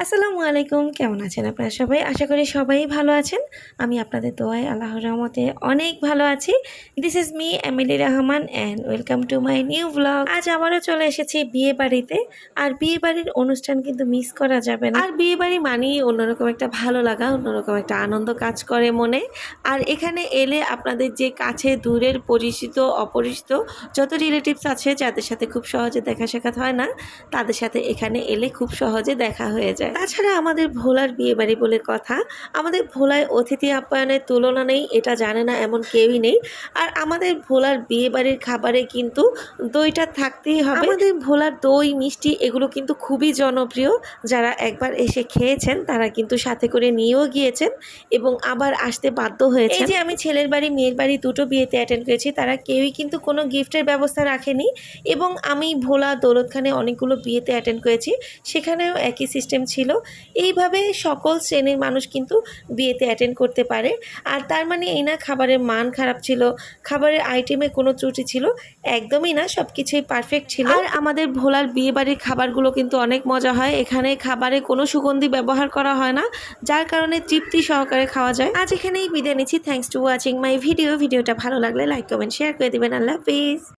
আসসালামু আলাইকুম, কেমন আছেন আপনারা সবাই? আশা করি সবাই ভালো আছেন। আমি আপনাদের দোয়ায় আল্লাহর রহমতে অনেক ভালো আছি। This is me Emily Rahman and welcome to my new blog. আজ আবারও চলে এসেছি বিয়ে বাড়িতে। আর বিয়ে বাড়ির অনুষ্ঠান কিন্তু মিস করা যাবে না। আর বিয়ে বাড়ি মানেই অন্যরকম একটা ভালো লাগা, অন্যরকম একটা আনন্দ কাজ করে মনে। আর এখানে এলে আপনাদের যে কাছে দূরের পরিচিত অপরিচিত যত রিলেটিভস আছে যাদের সাথে খুব সহজে দেখা সাক্ষাৎ হয় না, তাদের সাথে এখানে এলে খুব সহজে দেখা হয়ে যায়। তাছাড়া আমাদের ভোলার বিয়েবাড়ি বলে কথা, আমাদের ভোলায় অতিথি আপ্যায়নের তুলনা নেই, এটা জানে না এমন কেউই নেই। আর আমাদের ভোলার বিয়েবাড়ির খাবারে কিন্তু দইটা থাকতেই হবে। আমাদের ভোলার দই মিষ্টি এগুলো কিন্তু খুবই জনপ্রিয়। যারা একবার এসে খেয়েছেন তারা কিন্তু সাথে করে নিয়েও গিয়েছেন এবং আবার আসতে বাধ্য হয়েছে। এই যে আমি ছেলের বাড়ি মেয়ের বাড়ি দুটো বিয়েতে অ্যাটেন্ড করেছি, তারা কেউই কিন্তু কোনো গিফটের ব্যবস্থা রাখেনি। এবং আমি ভোলা দৌলতখানে অনেকগুলো বিয়েতে অ্যাটেন্ড করেছি, সেখানেও একই সিস্টেম ছিল। এইভাবে সকল শ্রেণীর মানুষ কিন্তু বিয়েতে অ্যাটেন্ড করতে পারে। আর তার মানে এই না খাবারের মান খারাপ ছিল, খাবারের আইটেমে কোনো ত্রুটি ছিল, একদমই না, সব কিছুই পারফেক্ট ছিল। আর আমাদের ভোলার বিয়ে বাড়ির খাবারগুলো কিন্তু অনেক মজা হয়। এখানে খাবারে কোনো সুগন্ধি ব্যবহার করা হয় না, যার কারণে তৃপ্তি সহকারে খাওয়া যায়। আজ এখানেই বিদায় নিচ্ছি। থ্যাংকস টু ওয়াচিং মাই ভিডিওটা ভালো লাগলে লাইক কমেন্ট শেয়ার করে দেবেন। আল্লাহ হাফিজ।